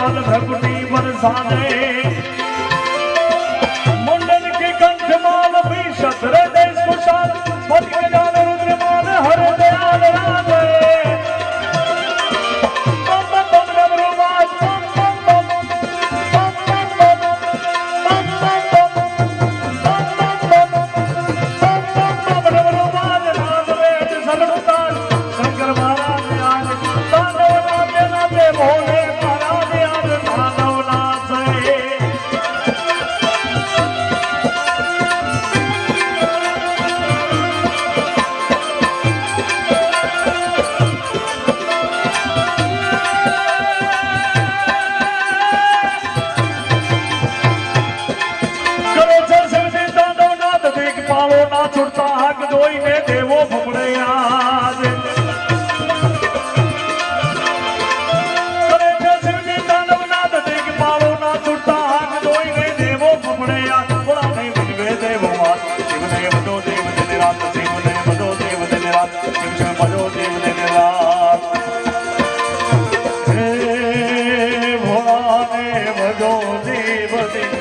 लाल भगुटी बरसा दे मुंडन के कंठ माल भी शस्त्र देश कुशाल पति जान रुद्र माल हर दयाल राधे बम बम बम डमरू बाज बम बम बम बम बम बम बम बम बम बम बम डमरू बाज राज वेद सर्वताल शंकर महाराज आज तांडव नाचे नाचे भोले महाराज आज तांडव नाचे छुड़ता हक दोई ने देवो फुकड़े आज शिवजी तांडव नाथ देख पालो ना छुड़ता हक दोई ने देवो फुकड़े आज बोला नहीं बुझवे देवो मात शिव ने बजो देव दिन रात शिव ने बजो देव दिन रात शिव ने बजो देव दिन रात हे भोला ने बजो देव दिन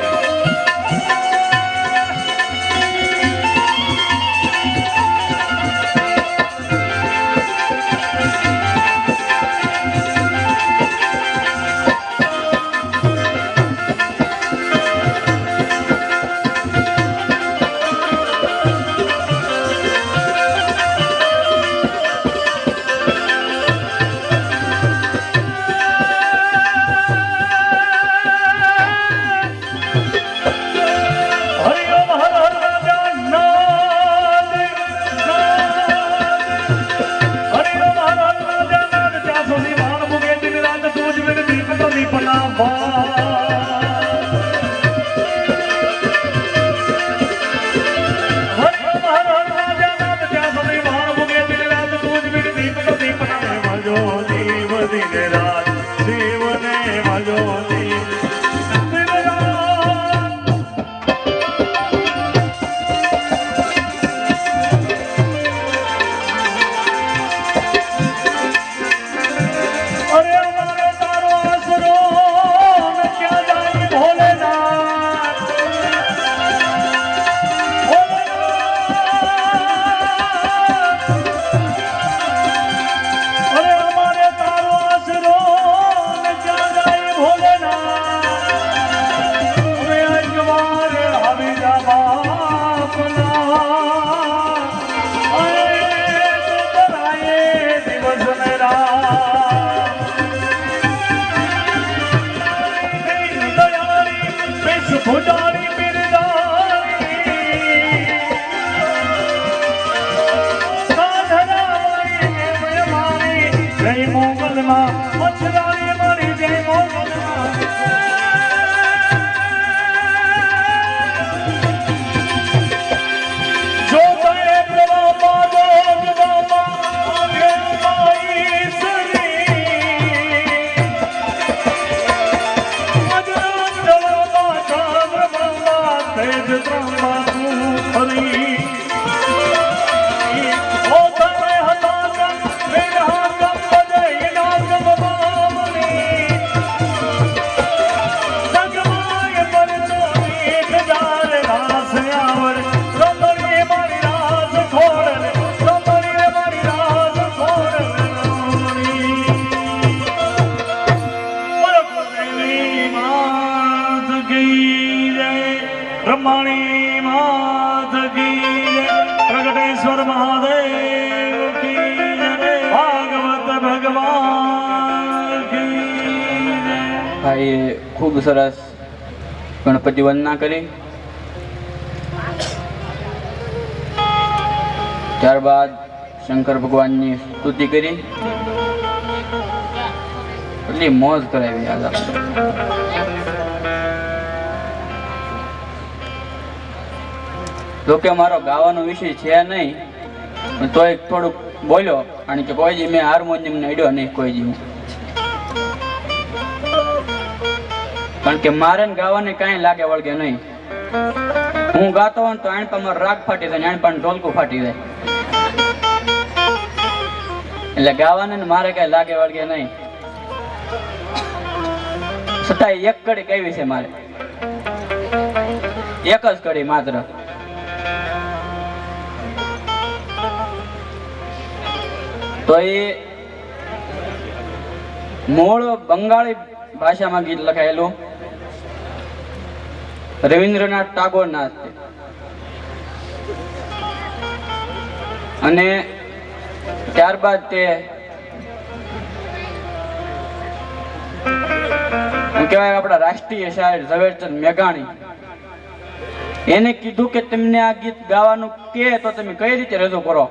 ब्रह्मणी मात की प्रगटेश्वर महादेव की भागवत भगवान की भाई खूब सरस गणपति वंदना करी ત્યારબાદ શંકર ભગવાનની સ્તુતિ કરી એટલી મોજ કરાવી આજ આપણે જોકે મારો ગાવાનો વિષય છે નહીં તોય થોડુંક બોલ્યો કારણ કે કોઈ જી મેં હાર્મોનિયમ ને અડ્યો નહીં કોઈ જી કારણ કે મારે ગાવાને કાંઈ લાગે વળગે નહીં હું ગાતો હોઉં તો આણ પર મારો રાગ ફાટી જાય આણ પર ઢોલકું ફાટી જાય એટલે ગાવાને મારે કઈ લાગે વળગે નહીં છતાંય એક કડી કેવી છે મારે, એક જ કડી માત્ર. તો એ મૂળ બંગાળી ભાષામાં ગીત લખાયેલું રવિન્દ્રનાથ ટાગોરના હસ્તે. અને ત્યારબાદ તે કહેવાય આપણા રાષ્ટ્રીય શાયર ઝવેરચંદ મેઘાણી એને કીધું કે તમને આ ગીત ગાવાનું કે તો તમે કઈ રીતે રજૂ કરો.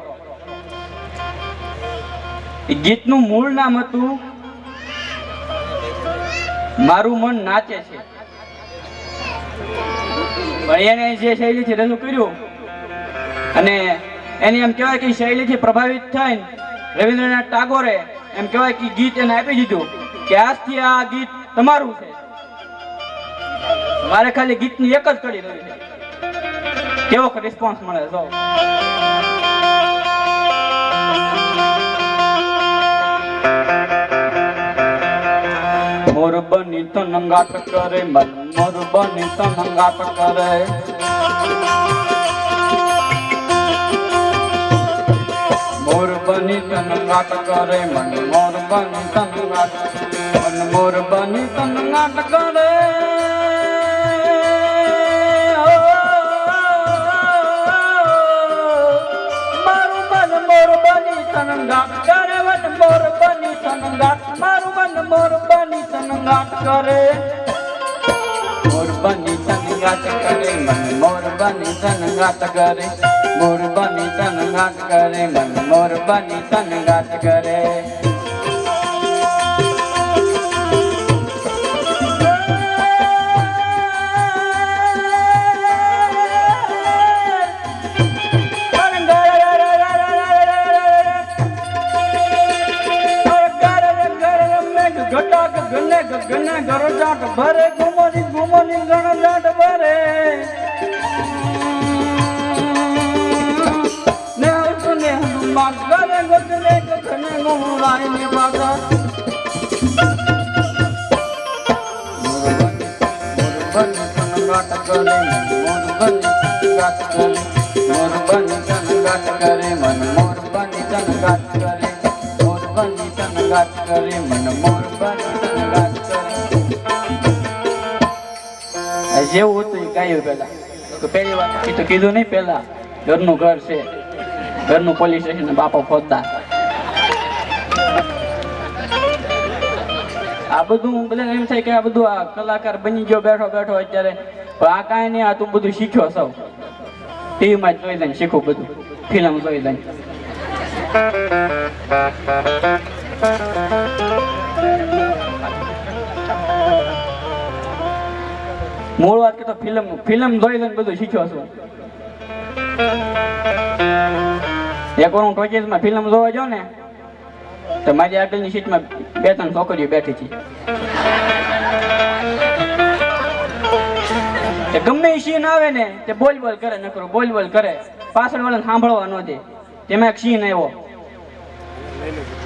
એ ગીતનું મૂળ નામ હતું મારું મન નાચે છે, પણ એને જે શૈલીથી રજૂ કર્યું અને એની એમ કહેવાય કે શૈલીથી પ્રભાવિત થઈને રવિન્દ્રનાથ ટાગોરે એમ કહેવાય કે ગીત એને આપી દીધું કે આજથી આ ગીત તમારું છે, મારે ખાલી ગીતની એક જ કડી રહી છે. કેવો રિસ્પોન્સ મળે જો. મોર બની તો નંગાટ કરે મન, મોર બની તો નંગાટ કરે, મોર બની તો નંગાટ કરે મન, મોર બની તો નંગાટ મન, મોર બની તો નંગાટ કરે. મારું મન મોર બની તો નંગાટ કરે વન, મોર બની તો નંગાટ, મારું મન મોર બની તો નંગાટ કરે. મોર બની તો નંગાટ કરે મન, મોર બની તો નંગાટ કરે, મોર બની તો નંગાટ કરે મન, મોર બની તો નંગાટ કરે. ગને ગરજાટ ભરે, ગુમની ગુમની ગણજાટ ભરે, ને ઉતને હનુમાન કરે ગગને ગગને ગુમરાય ને બાગા. મોર બની તનગાટ કરે મન, મોર બની તનગાટ કરે, મોર બની તનગાટ કરે મન, મોર બની તનગાટ કરે. જેવું હતું એ ગાયું પેલા તો પહેલી વાર એ તો કીધું નહીં, પેલા ઘરનું ઘર છે, ઘરનું પોલીસ સ્ટેશન બાપા ફોજદાર. આ બધું બધા એમ થાય કે આ બધું આ કલાકાર બની ગયો બેઠો બેઠો અત્યારે, પણ આ કાંઈ નહીં, આ તું બધું શીખ્યો સૌ ટીવીમાં જોઈ લઈને શીખું, બધું ફિલ્મ જોઈ લઈને. મૂળ વાત કે તો ફિલ્મ જોઈ લઈને બધું શીખ્યો છું. એક વાર હું ટોકીઝમાં ફિલ્મ જોવા જાઉં ને તો મારી આગળની સીટમાં 2-3 છોકરીઓ બેઠી છે. ગમે એ સીન આવે ને તે બોલ બોલ કરે, નકરો બોલ બોલ કરે, પાછળ વાળાને સાંભળવા ન દે. તેમાં એક સીન આવ્યો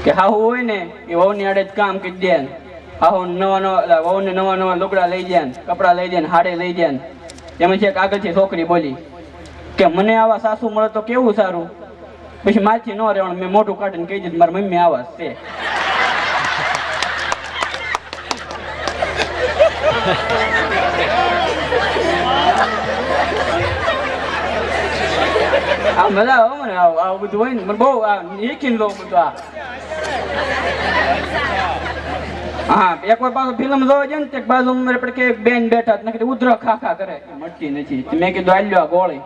કે હાહુ હોય ને એ વહુની આડે જ કામ કરી દે, હાહુ વહુને નવા લુગડા લઈ દે, કપડા લઈ દે, હાડે લઈ દે. એમાં છે આગળથી છોકરી બોલી કે મને આવા સાસુ મળે તો કેવું સારું. પછી મારથી ન રહેવાનું, મેં મોઢું કાઢીને કહી દીધું મારી મમ્મી આવા છે. આ મજા આવે મને, આવું બધું હોય ને મને બહુ શીખીને લઉં બધું. હા એકવાર પાછું ફિલ્મ જોવા જાય ને બાજુ કે બેન બેઠા નકરી ઉધરો ખાખા કરે, મળતી નથી. મેં કીધું આલ્યો આ ગોળી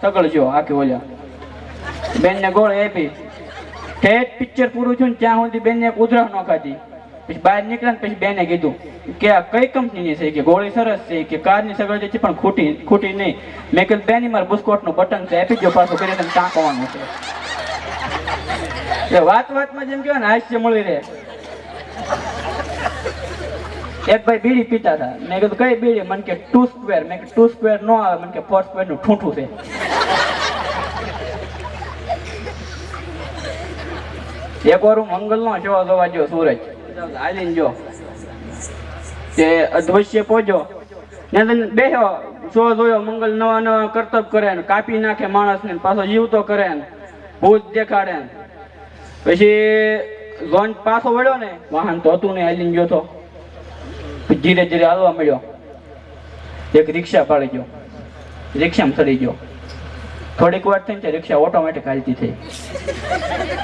તગડજો આખી ઓલ્યા. બેન ને ગોળી આપી, ઠેઠ પિક્ચર પૂરું થયું ને ત્યાં સુધી બેન ને ઉધરા ન ખાધી. પછી બહાર નીકળ્યા ને પછી બેને કીધું કે આ કઈ કંપનીની છે, કે ગોળી સરસ છે, કે કારની સગવડ છે પણ ખૂટી નહીં. મેં કીધું બેન મારે બુસ્કોટનું બટન છે આપી દો, પાછું કરી તમે ટાંકવાનું છે. એટલે વાતમાં જેમ કહેવાય ને હાસ્ય મળી રહે. એક ભાઈ બીડી પીતા હતા, મેં કીધું કઈ બીડી? મને કે 2 સ્ક્વેર. મેં કીધું 2 સ્ક્વેર નો આવે, મને કે 4 સ્ક્વેર નું ઠૂંઠું છે. એક વાર હું મંગલ નો શો જોવા ગયો સુરત, હાલીને જો તે અધવશ્ય પહોંચો ત્યાં તમે બેહો શો જોયો મંગલ નવા નવા કરતબ કરે ને કાપી નાખે માણસને પાછો જીવતો કરે ને ભૂત દેખાડે ને પછી લોન પાછો વળ્યો ને વાહન તો હતું ને હાલીને ગયો તો ધીરે ધીરે હાલવા મળ્યો એક રિક્ષા પાડી ગયો રિક્ષામાં ચડી ગયો થોડીક વાર થઈ ને રિક્ષા ઓટોમેટિક હાલતી થઈ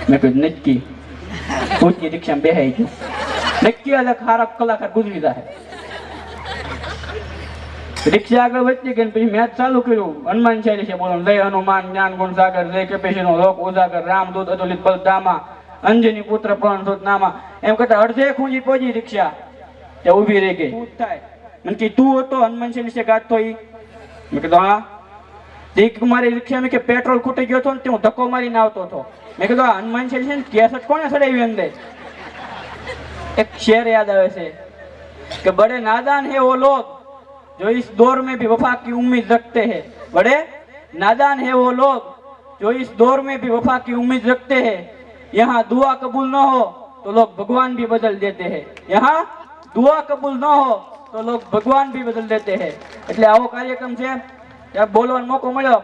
મેં કીધું નક્કી ભૂતની રિક્ષામાં બેહાઈ ગયું નક્કી એટલે ખારા કલાકાર ગુજરી જાય રિક્ષા આગળ વધતી ગઈ પછી મેચ ચાલુ કર્યું હનુમાન શૈલી છે બોલો જય હનુમાન જ્ઞાન ગુણ સાગર જય કપેશીનો લોક ઉજાગર રામદૂત અતુલિત બલધામા અંજની પુત્ર પણ સુત નામા એમ કરતા અડધે ખૂંજી પહોંચી રિક્ષા ત્યાં ઊભી રહી ગઈ થાય મને કે તું હતો હનુમાન શૈલી છે ગાતો ઈ મેં કીધું હા તે મારી રિક્ષા મેં કે પેટ્રોલ ખૂટી ગયો હતો ને તે હું ધક્કો મારીને આવતો હતો મેં કીધું આ હનુમાન શૈલી છે ને કેસટ કોને ચડાવી અંદર એક શેર યાદ આવે છે કે બડે નાદાન હે વો લોગ जो इस दौर में भी वफा की उम्मीद रखते हैं बड़े नादान है वो लोग जो इस दौर में भी वफा की उम्मीद रखते हैं यहाँ दुआ कबूल न हो तो लोग भगवान भी बदल देते हैं यहाँ दुआ कबूल न हो तो लोग भगवान भी बदल देते हैं એટલે આવો કાર્યક્રમ છે ત્યાં બોલવાનો મોકો મળ્યો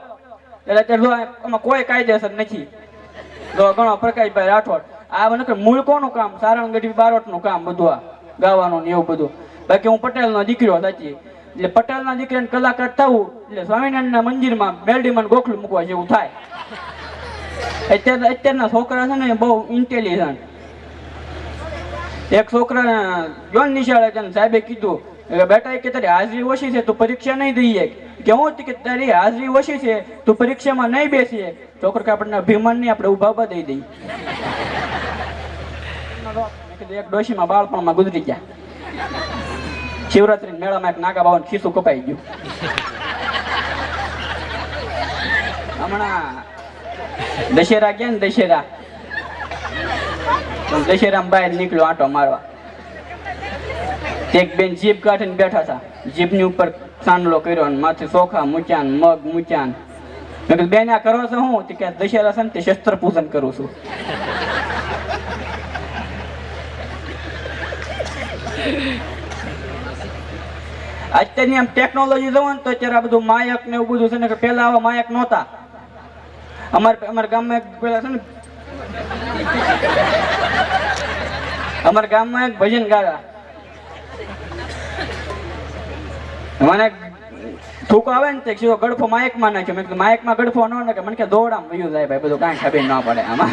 એટલે ત્યાં આમાં કોઈ કાયદેસર નથી તો ઘણો પ્રકાશભાઈ રાઠોડ આ મને મૂળ કોનું કામ સારંગઢી બારોટનું કામ બધું આ ગાવાનું ને એવું બધું બાકી હું પટેલનો દીકરો સાચી એટલે પટેલના દીકરાને કલાકાર થવું એટલે સ્વામિનારાયણના મંદિરમાં મેલડીમાં ગોખલું મૂકવા જેવું થાય અત્યારના છોકરા છે ને બહુ ઇન્ટેલિજન્ટ એક છોકરા જોન નિશાળે સાહેબે કીધું કે બેટા કે તારી હાજરી ઓછી છે તું પરીક્ષા નહીં દઈએ કે હું કે તારી હાજરી ઓછી છે તું પરીક્ષામાં નહીં બેસીએ છોકરા કે આપણને અભિમાન નહીં આપણે ઉભા ઉભા દઈ દઈએ એક ડોશીમાં બાળપણમાં ગુજરી ગયા શિવરાત્રી મેળામાં એક નાગા બાવાનું ખીસું કપાઈ ગયું હમણાં દશેરા ગયા ને દશેરામાં બહાર નીકળ્યો આંટો મારવા એક બેન જીભ કાઢીને બેઠા હતા જીભની ઉપર સાંડલો કર્યો ને માથે ચોખા મૂક્યા ને મગ મૂક્યા ને મેં કીધું બેન આ કરો છો હું કે દશેરા છે ને તે શસ્ત્ર પૂજન કરું છું અત્યારની આમ ટેકનોલોજી જોવો ને તો અત્યારે આ બધું માયક ને એવું બધું છે ને કે પેલા આવા માયક નહોતા અમારા ગામમાં પેલા છે ને અમારા ગામમાં એક ભજન ગાતા મને થૂકો આવે ને તે સીધો ગડફો માયકમાં નાખ્યો મેં કીધું માયકમાં ગડફો ન નાખે મને કે દોડામ વયું જાય ભાઈ બધું કાંઈ ખબર ન પડે આમાં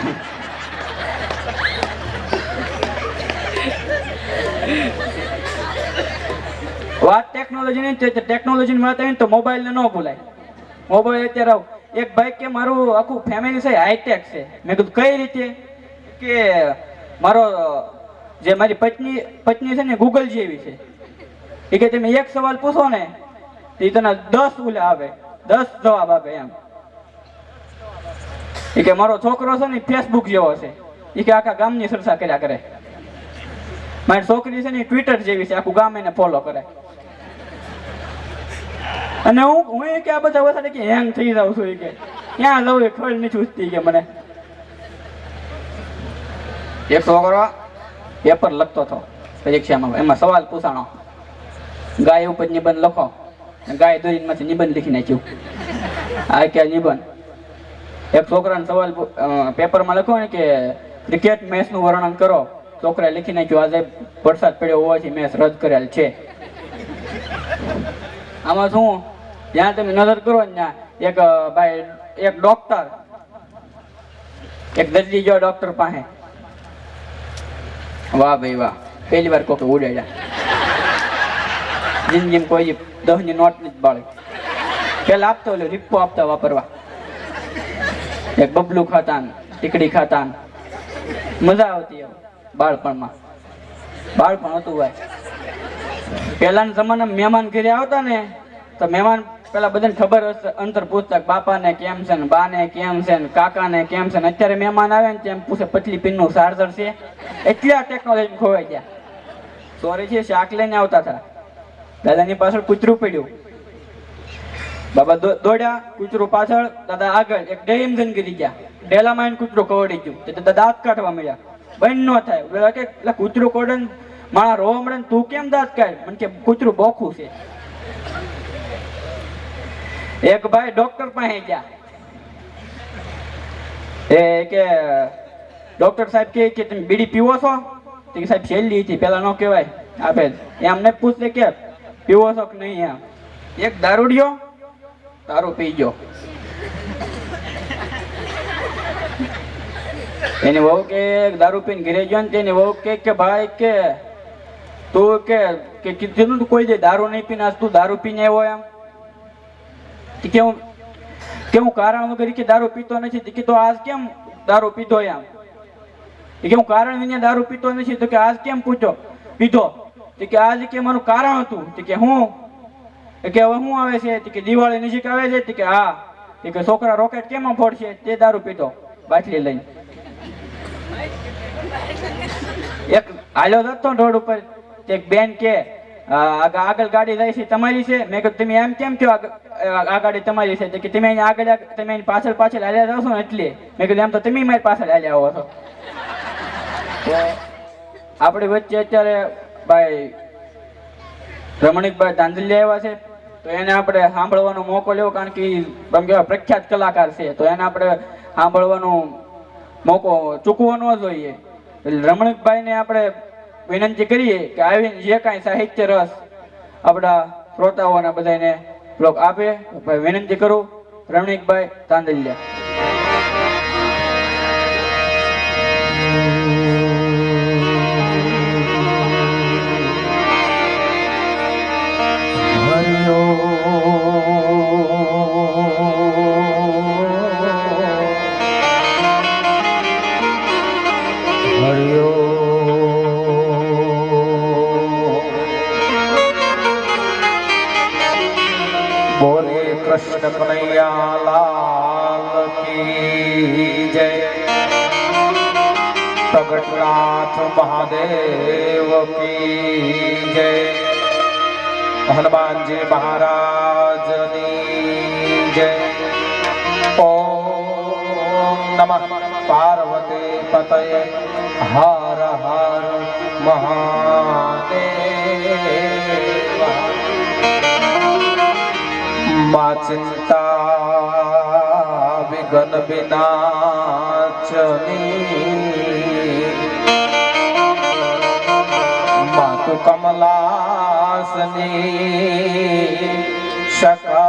વાત ટેકનોલોજી ની ટેકનોલોજી મળતા હોય ને તો મોબાઈલ ને ન ભૂલાય મોબાઈલ અત્યારે એક ભાઈ કે મારું આખું ફેમિલી છે હાઈટેક છે મેં કીધું કઈ રીતે કે મારો જે મારી પત્ની છે ને ગૂગલ જેવી છે એ કે તમે એક સવાલ પૂછો ને એ તને 10 ઉલે આવે 10 જવાબ આપે એમ એ કે મારો છોકરો છે ને ફેસબુક જેવો છે એ કે આખા ગામની ચર્ચા કર્યા કરે મારી છોકરી છે ને ટ્વિટર જેવી છે આખું ગામ એને ફોલો કરે અને હું કે આ બધા વસાડે કે હેંગ થઈ જાઉં છું કે ક્યાં જવું એ ખબર નથી ઉઠતી કે મને એક છોકરો પેપર લખતો હતો પરીક્ષામાં એમાં સવાલ પૂછાણો ગાય ઉપર નિબંધ લખો ગાય દોરીમાંથી નિબંધ લીખી નાખ્યું આ કે નિબંધ એક છોકરાને સવાલ પેપરમાં લખ્યો ને કે ક્રિકેટ મેચનું વર્ણન કરો છોકરાએ લખી નાખ્યું આજે વરસાદ પડ્યો હોવાથી મેચ રદ કરેલ છે આમાં શું જ્યાં તમે નજર કરો ને ત્યાં એક ભાઈ એક ડોક્ટર એક દર્દી જો ડોક્ટર પાસે વાહ ભાઈ વાહ પહેલી વાર કોકે ઉડેલા જિંદગીમાં કોઈ 10 ની નોટ નથી બાળી પેલા આપતો એટલે રીપો આપતા વાપરવા એક બબલું ખાતા ટીકડી ખાતા મજા આવતી બાળપણમાં બાળપણ હતું ભાઈ પહેલાના જમાનામાં મહેમાન ઘરે આવતા ને તો મહેમાન પેલા બધાને ખબર હશે અંતર પૂછતા બાપાને કેમ છે ને બાને કેમ છે ને કાકાને કેમ છે ને અત્યારે મહેમાન આવે ને તેમ પૂછે પતલી પિનનું ચાર્જર છે એટલે આ ટેકનોલોજી ખોવાઈ ગયા સોરી છે શાક લઈને આવતા હતા દાદાની પાછળ કૂતરું પડ્યું બાબા દોડ્યા કૂતરું પાછળ દાદા આગળ એક ડેમ જન ગીરી ગયા ડેલામાં કૂતરું કવડી ગયું દાદા દાંત કાઢવા મળ્યા બંધ ન થાય કે કૂતરું કોડન મારા રોવા મળે ને તું કેમ દાંત કાઢ? મને કે કૂતરું બોખું છે. એક ભાઈ ડોક્ટર પાસે ગયા. એ કે ડોક્ટર સાહેબ કે તમે બીડી પીવો છો? તો કે સાહેબ છેલ્લી હતી, પેલા ન કહેવાય આપે એમને પૂછે કે પીવો છો કે નહીં. એમ એક દારૂડિયો દારૂ પી ગયો. એની વહુ કે દારૂ પીને ઘરે ગયો ને તેની વહુ કે ભાઈ કે તું કે કીધું તું કોઈ દે દારૂ નહીં પીને આજ તું દારૂ પીને આવ્યો. એમ કે હું કારણ વગર કે દારૂ પીતો નથી. કે તો આજ કેમ દારૂ પીધો? એમ કે હું કારણ વિના દારૂ પીતો નથી. તો કે આજ કેમ પીધો? કે આજ કે મારું કારણ હતું. કે હું કે હવે શું આવે છે? કે દિવાળી નજીક આવે છે. કે હા. કે છોકરા રોકેટ કેમ ફોડશે? તે દારૂ પીધો બાટલી લઈને. એક હાલ્યો જતો રોડ ઉપર, એક બેન કે આગળ ગાડી જાય છે તમારી છે? મેં કીધું તમે એમ કેમ કહો આ ગાડી તમારી છે? કે તમે અહીંયા આગળ તમે એની પાછળ હાલ્યા જાવ છો ને એટલે. મેં કીધું એમ તો તમે મારી પાછળ હાલ્યા આવો છો. આપણી વચ્ચે અત્યારે ભાઈ રમણીકભાઈ ધાંધલિયા આવ્યા છે, તો એને આપણે સાંભળવાનો મોકો લેવો, કારણ કે પ્રખ્યાત કલાકાર છે, તો એને આપણે સાંભળવાનો મોકો ચૂકવો ન જોઈએ. રમણીકભાઈ ને આપણે વિનંતી કરીએ કે આવીને જે કાંઈ સાહિત્ય રસ આપણા શ્રોતાઓને બધાને આપે. વિનંતી કરું રમણીકભાઈ ધાંધલિયા. कृष्ण कन्हैया लाल की जय। प्रगटनाथ महादेव की जय। हनुमान जी महाराज की जय। ओम नमः पार्वती पतये हर हर महादेव। माँ चिंता विघ्न विनाशनी मातु कमलासनी शका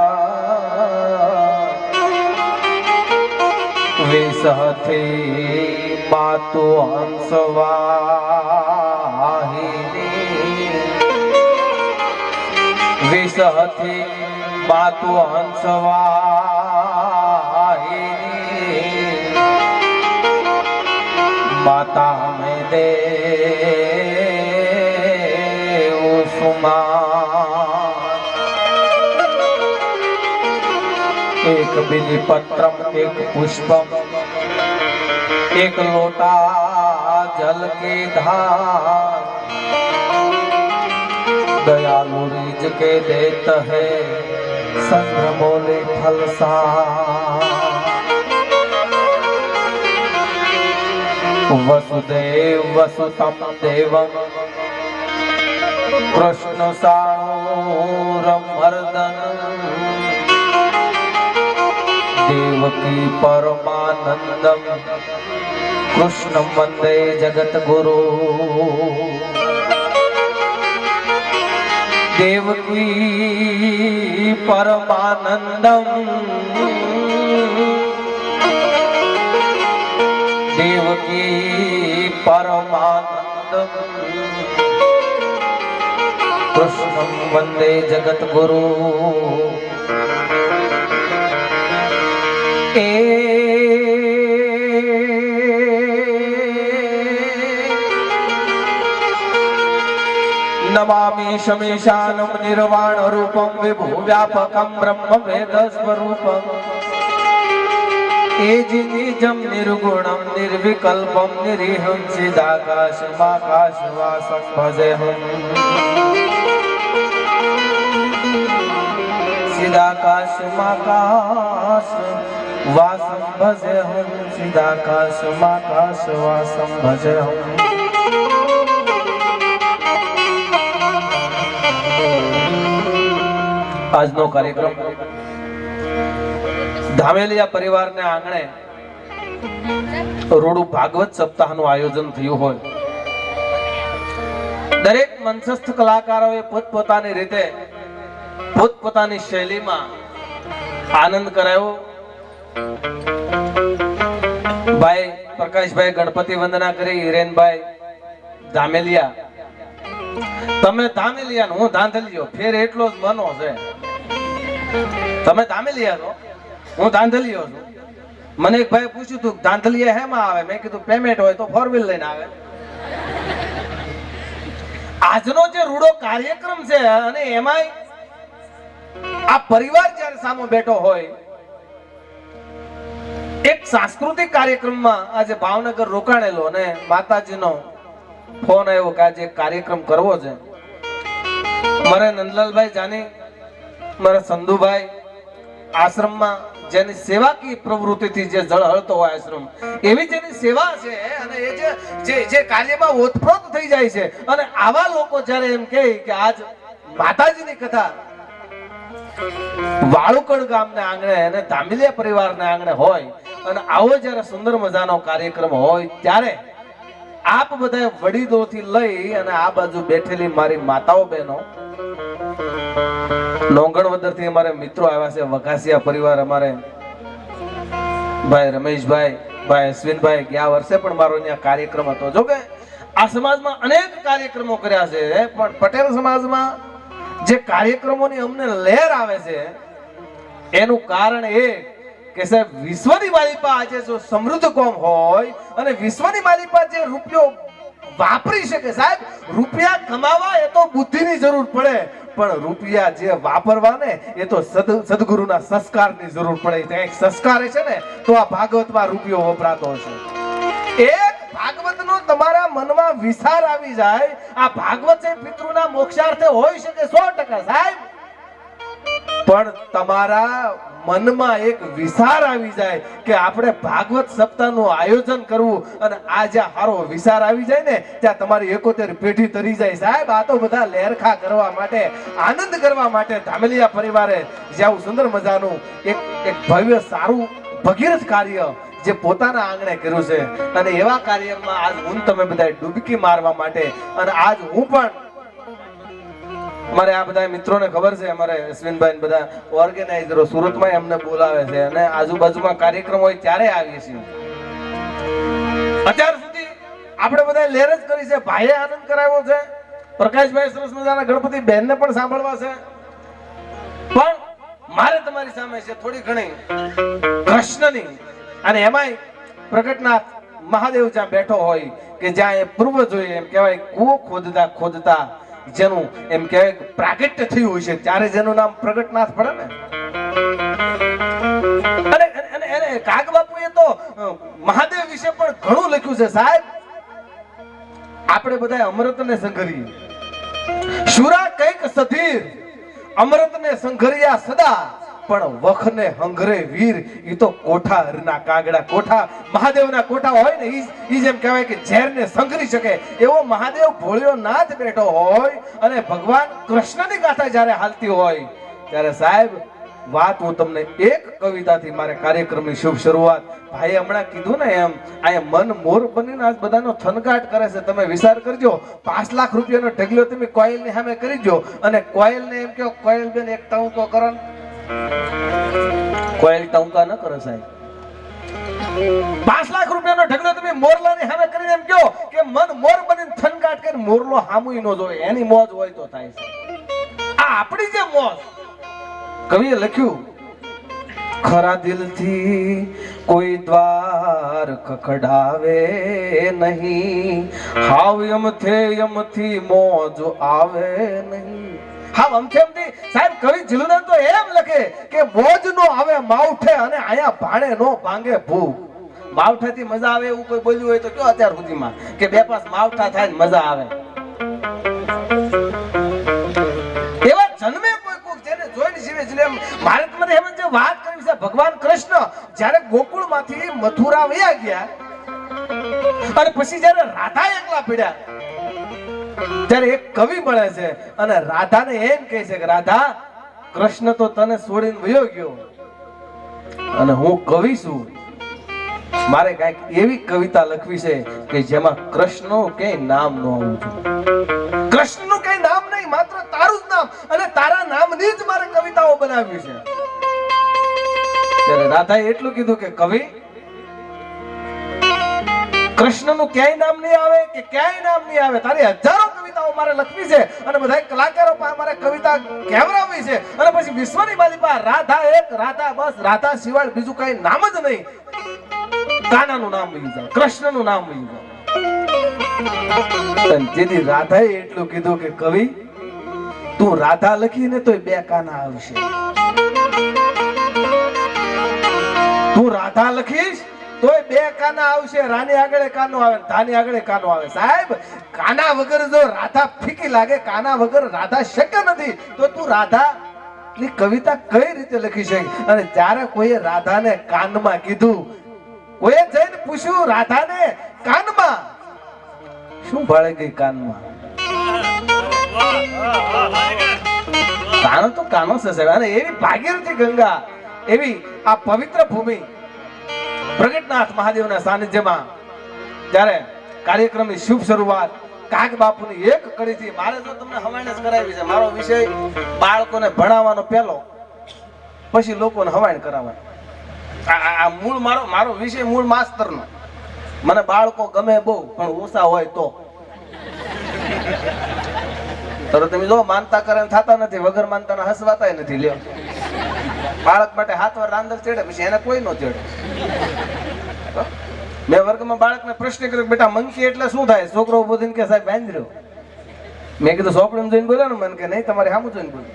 विसहते मातु हंसवाहिनी विसहते मातु हंसवाहिनी माता में देव सुमान। एक बिलीपत्रम एक पुष्पम एक लोटा जल के धार दयालु रिज के देत है संग बोले फलसा। वसुदेव वसुतम देवम कृष्ण साणूरमर्दन देवकी परमानंदम कृष्ण वंदे जगत गुरु। देवकी परमानंदम देवकी परमानंदम कृष्णं वंदे जगत गुरु। नमामि शमीशानं निर्वाण रूपं विभु व्यापकं ब्रह्म वेद स्वरूपं एजिनिजं निर्गुणं निर्विकल्पं निरीहं चिदाकाशमाकाशवासं भजेऽहम्। चिदाकाशमाकाशवासं भजेऽहम् चिदाकाशमाकाशवासं भजेऽहम्। આજનો કાર્યક્રમ ધામેલિયા પરિવારને આંગણે રૂડુ ભાગવત સપ્તાહનું આયોજન થયું હોય. દરેક મંચસ્થ કલાકારોએ પોતપોતાની રીતે પોતપોતાની શૈલીમાં આનંદ કરાયો. ભાઈ પ્રકાશભાઈ ગણપતિ વંદના કરી, હિરેનભાઈ ધામેલિયા, તમે ધામેલિયા હું ધાંધલિયો, ફેર એટલો જ બનો છે. તમે ધામેલિયા છો, હું ધાંધલિયો છું. મને એક ભાઈ પૂછ્યું તું ધાંધલિયા હેમાં આવે, મેં કીધું પેમેન્ટ હોય તો 4 વ્હીલ લઈને આવે. આજનો જે રૂડો કાર્યક્રમ છે અને એમાંય આ પરિવાર જ્યારે સામે બેઠો હોય, એક સાંસ્કૃતિક કાર્યક્રમમાં આજે ભાવનગર રોકાણેલો અને માતાજીનો ફોન આવ્યો કે આજે કાર્યક્રમ કરવો છે. મારે નંદલાલભાઈ જાની, મારા સંધુભાઈ આશ્રમમાં જેની સેવાકીય પ્રવૃત્તિથી જે ઝળહળતો હોય આશ્રમ, એવી જેની સેવા છે અને એ જે કાર્યમાં ઓતપ્રોત થઈ જાય છે, અને આવા લોકો જ્યારે એમ કહે કે આજ માતાજીની કથા વાળુકડ ગામને આંગણે અને ધામેલિયા પરિવારને આંગણે હોય અને આવો જ્યારે સુંદર મજાનો કાર્યક્રમ હોય, ત્યારે આપ બધા વડીલોથી લઈ અને આ બાજુ બેઠેલી મારી માતાઓ બહેનો, લોંગણવદરથી અમારે મિત્રો આવ્યા છે, વઘાસિયા પરિવાર, અમારે ભાઈ રમેશભાઈ, ભાઈ અશ્વિનભાઈ, ગયા વર્ષે પણ મારો અહીંયા કાર્યક્રમ હતો. જો કે આ સમાજમાં અનેક કાર્યક્રમો કર્યા છે, પણ પટેલ સમાજમાં જે કાર્યક્રમોની અમને લહેર આવે છે એનું કારણ એ કે સાહેબ વિશ્વની માલિપા આજે જો સમૃદ્ધ કોમ હોય અને વિશ્વની માલિપા જે રૂપિયો વાપરી શકે, સાહેબ રૂપિયા કમાવા એ તો બુદ્ધિની જરૂર પડે, પણ રૂપિયા જે વાપરવા ને એ તો સદગુરુના સંસ્કારની જરૂર પડે. એક સંસ્કાર છે ને તો આ ભાગવતમાં રૂપિયો વપરાતો છે. એક ભાગવતનો તમારા મનમાં વિચાર આવી જાય, આ ભાગવત છે પિતૃના મોક્ષાર્થે હોઈ શકે 100% સાહેબ, પણ તમારા મનમાં એક વિચાર આવી જાય કે આપણે ભાગવત સપ્તાહનું આયોજન કરવું, અને આ જ્યાં સારો વિચાર આવી જાય ને ત્યાં તમારી 71 પેઢી તરી જાય. સાહેબ આ તો બધા લહેરખા કરવા માટે, આનંદ કરવા માટે ધામેલિયા પરિવારે જ્યાં સુંદર મજાનું એક ભવ્ય સારું ભગીરથ કાર્ય જે પોતાના આંગણે કર્યું છે, અને એવા કાર્યમાં આજ હું તમે બધા ડૂબકી મારવા માટે, અને આજ હું પણ અમારે આ બધા મિત્રોને ખબર છે, અમારે અશ્વિનભાઈ બધા ઓર્ગેનાઇઝરો સુરતમાં અમને બોલાવે છે અને આજુબાજુમાં કાર્યક્રમ હોય ત્યારે આવીએ છીએ. અત્યાર સુધી આપણે બધા લહેર જ કરી છે. ભાઈએ આનંદ કરાવ્યો છે, પ્રકાશભાઈ સરસ મજાના ગણપતિ બહેનને પણ સાંભળવા છે, પણ મારે તમારી સામે છે થોડી ઘણી કૃષ્ણની, અને એમાંય પ્રગટનાથ મહાદેવ જ્યાં બેઠો હોય કે જ્યાં એ પૂર્વજોએ એમ કહેવાય કૂવો ખોદતા ખોદતા જેનું એમ કહેવાય પ્રાગટ્ય થયું હોય છે, ત્યારે જેનું નામ પ્રગટનાથ પડે ને. અને એને કાગ બાપુએ તો મહાદેવ વિશે પણ ઘણું લખ્યું છે. સાહેબ આપણે બધા અમૃતને સંઘરીએ, શુરા કઈક સધીર, અમૃતને સંઘર્યા સદા, પણ વખને હંગરે વીર. ઈ તો કોઠા હરના કાગડા, કોઠા મહાદેવના કોઠા હોય ને ઈ જેમ કહેવાય કે ઝેરને સંઘરી શકે, એવો મહાદેવ ભોળિયો નાથ બેઠો હોય અને ભગવાન કૃષ્ણની ગાથા જ્યારે હાલતી હોય ત્યારે સાહેબ વાત હું તમને એક કવિતાથી મારે કાર્યક્રમની શુભ શરૂઆત, ભાઈ હમણાં કીધું ને એમ, આ મન મોર બનીને આજ બધાનો થનગાટ કરે છે. તમે વિચાર કરજો, 5 લાખ રૂપિયાનો ઢગલો તમે કોયલની સામે કરી દો અને કોયલને એમ કહો કોયલ બેન એક ટંકો કરો, કોયલ ટંકા ન કરે સાહેબ. 5 લાખ રૂપિયાનો ઢગલો તમે મોરલાની સામે કરીને એમ કહો કે મન મોર બનીને થનગાટ કરીને મોરલો હામુય નો જોવે, એની મોજ હોય તો થાય છે. આ આપણી જે મોજ, કવિએ લખ્યું, ખરા દિલથી કોઈ દ્વાર ખખડાવે નહીં, હાવ યમથી મોજ આવે નહીં. હા અમથેમથી સાહેબ કવિ જીલુદાન તો એમ લખે કે મોજ નો આવે માવઠે અને આયા ભાણે નો ભાંગે ભૂ. માવઠાથી મજા આવે એવું કોઈ બોલ્યું હોય તો કયો અત્યાર સુધીમાં કે 2-5 માવઠા થાય મજા આવે? એવા જન્મે કોઈ કોક જેને જોઈને જીવે જીવે. મારે તમને એમ જે વાત કરી છે, ભગવાન કૃષ્ણ જ્યારે ગોકુળમાંથી મથુરા વયા ગયા અને પછી જ્યારે રાધા એકલા પડ્યા ત્યારે એક કવિ મળે છે અને રાધાને એમ કહે છે કે રાધા કૃષ્ણ તો તને છોડીને વયો ગયો અને હું કવિ છું. મારે કઈક એવી કવિતા લખવી છે કે જેમાં કૃષ્ણનું કઈ નામ ન હોવું જોઈએ. કૃષ્ણનું કઈ નામ નહીં, માત્ર તારું જ નામ અને તારા નામની જ મારે કવિતાઓ બનાવવી છે. ત્યારે રાધાએ એટલું કીધું કે કવિ, કૃષ્ણનું ક્યાંય નામ નહીં આવે કે ક્યાંય નામ નહીં આવે, તારી હજારો કવિતાઓ મારે લખવી છે અને બધા કલાકારો પાસે મારે કવિતા કહેવરાવવી છે. અને પછી વિશ્વની માલિકા રાધા એક, રાધા બસ, રાધા સિવાય બીજું કઈ નામ જ નહીં. કાનાનું નામ લઈ જાવ, કૃષ્ણનું નામ લઈ જાવ. જેથી રાધાએ એટલું કીધું કે કવિ, તું રાધા લખીને તોય બે કાના આવશે. તું રાધા લખીશ તોય બે કાના આવશે. રાની આગળ કાનો આવે, ધાની આગળ કાનો આવે. સાહેબ, કાના વગર જો રાધા ફીકી લાગે, કાના વગર રાધા શક્ય નથી, તો તું રાધા ની કવિતા કઈ રીતે લખી શકે? અને જ્યારે કોઈએ રાધાને કાનમાં કીધું, કોઈએ જઈને પૂછ્યું રાધાને કાનમાં, શું ભાળે ગઈ કાનમાં? કાનો તો કાનો છે સાહેબ. અને એવી ભાગીરથી ગંગા, એવી આ પવિત્ર ભૂમિ પ્રગટનાથ મહાદેવના સાનિધ્યમાં જ્યારે કાર્યક્રમની શુભ શરૂઆત કાગ બાપુની એક કડીથી, મારે તો તમને હવાણ જ કરાવી છે. મારો વિષય બાળકોને ભણાવવાનો પહેલો, પછી લોકોને હવાણ કરાવવાનો. આ મૂળ મારો વિષય મૂળ માસ્તરનો. મને બાળકો ગમે બહુ, પણ ઓછા હોય તો તમે જો માનતા કરે થતા નથી, વગર માનતાના હસવાતા નથી. લ્યો, બાળક માટે હાથ વાર રાંદર ચડે, પછી એને કોઈ નો ચડે. મેં વર્ગમાં બાળકને પ્રશ્ન કર્યો, બેટા મંકી એટલે શું થાય? છોકરો ઉભો થઈને કે સાહેબ વાંદરો. મેં કીધું સોપડીમાં જોઈને બોલ્યો ને? મને કે નહીં, તમારી સામું જોઈને બોલ્યો.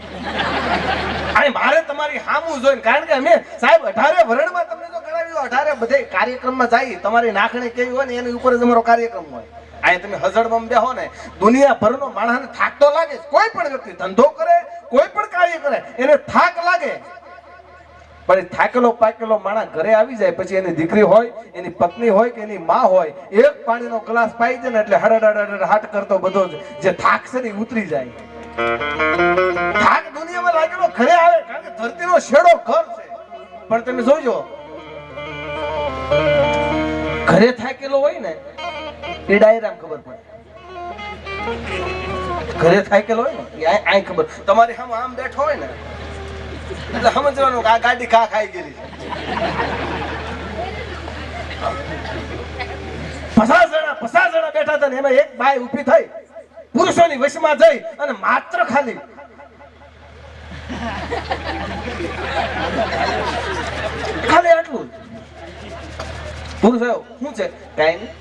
અને મારે તમારી સામું જોઈને, કારણ કે અમે સાહેબ 18 વરણમાં તમને જો કરાવ્યું, 18 બધે કાર્યક્રમમાં જાય, તમારી નાખણી કેવી હોય ને એની ઉપર જ અમારો કાર્યક્રમ હોય. અહીં તમે હજળમાં બેહો ને, દુનિયાભરનો માણસને થાક તો લાગે. કોઈ પણ વ્યક્તિ ધંધો કરે, કોઈ પણ કાર્ય કરે, એને થાક લાગે. પણ થાકેલો પાકેલો માણસ ઘરે આવી જાય પછી એની દીકરી હોય, એની પત્ની હોય કે એની માં હોય, એક પાણીનો ગ્લાસ પાઈ દે ને એટલે હડડ હાટ કરતો બધો જે થાક છે ને ઉતરી જાય. થાક દુનિયામાં લાગેલો ઘરે આવે, કારણ કે ધરતીનો શેડો ઘર છે. પણ તમે જોજો, ઘરે થાકેલો હોય ને એ ડાયરામ ખબર પડે. ઘરે થાકેલો હોય ને એ આ ખબર. તમારી સામે આમ બેઠો હોય ને એટલે સમજવાનું કે આ ગાડી ખા ખાઈ ગયેલી છે. 50 જણા બેઠા હતા ને એમાં એક બાઈ ઊભી થઈ, પુરુષોની વશમાં જઈ અને માત્ર ખાલી આટલું. પુરુષો શું છે? કાંઈ નહીં,